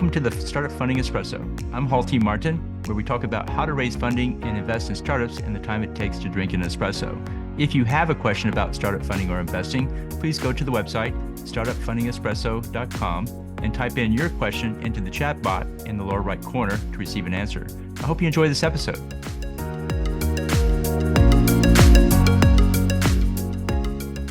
Welcome to the Startup Funding Espresso. I'm Hall T. Martin, where we talk about how to raise funding and invest in startups and the time it takes to drink an espresso. If you have a question about startup funding or investing, please go to the website, startupfundingespresso.com, and type in your question into the chat bot in the lower right corner to receive an answer. I hope you enjoy this episode.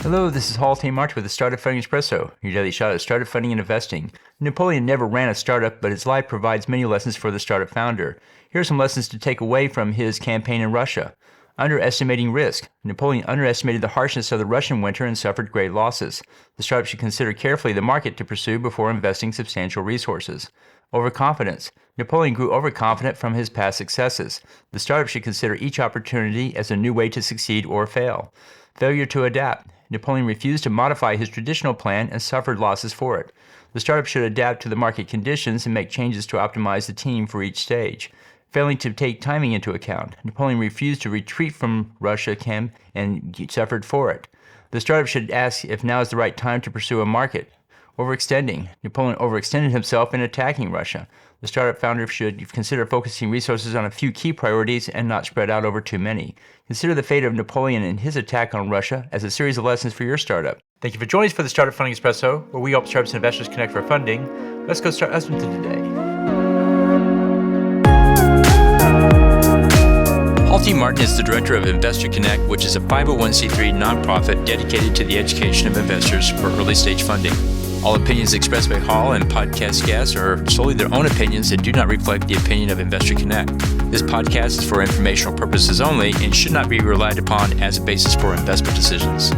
Hello, this is Hall T. Martin with the Startup Funding Espresso, your daily shot at startup funding and investing. Napoleon never ran a startup, but his life provides many lessons for the startup founder. Here are some lessons to take away from his campaign in Russia. Underestimating risk. Napoleon underestimated the harshness of the Russian winter and suffered great losses. The startup should consider carefully the market to pursue before investing substantial resources. Overconfidence. Napoleon grew overconfident from his past successes. The startup should consider each opportunity as a new way to succeed or fail. Failure to adapt. Napoleon refused to modify his traditional plan and suffered losses for it. The startup should adapt to the market conditions and make changes to optimize the team for each stage. Failing to take timing into account. Napoleon refused to retreat from Russia and suffered for it. The startup should ask if now is the right time to pursue a market. Overextending. Napoleon overextended himself in attacking Russia. The startup founder should consider focusing resources on a few key priorities and not spread out over too many. Consider the fate of Napoleon and his attack on Russia as a series of lessons for your startup. Thank you for joining us for the Startup Funding Espresso, where we help startups and investors connect for funding. Let's go start us with today. Hall T. Martin is the director of Investor Connect, which is a 501c3 nonprofit dedicated to the education of investors for early stage funding. All opinions expressed by Hall and podcast guests are solely their own opinions and do not reflect the opinion of Investor Connect. This podcast is for informational purposes only and should not be relied upon as a basis for investment decisions.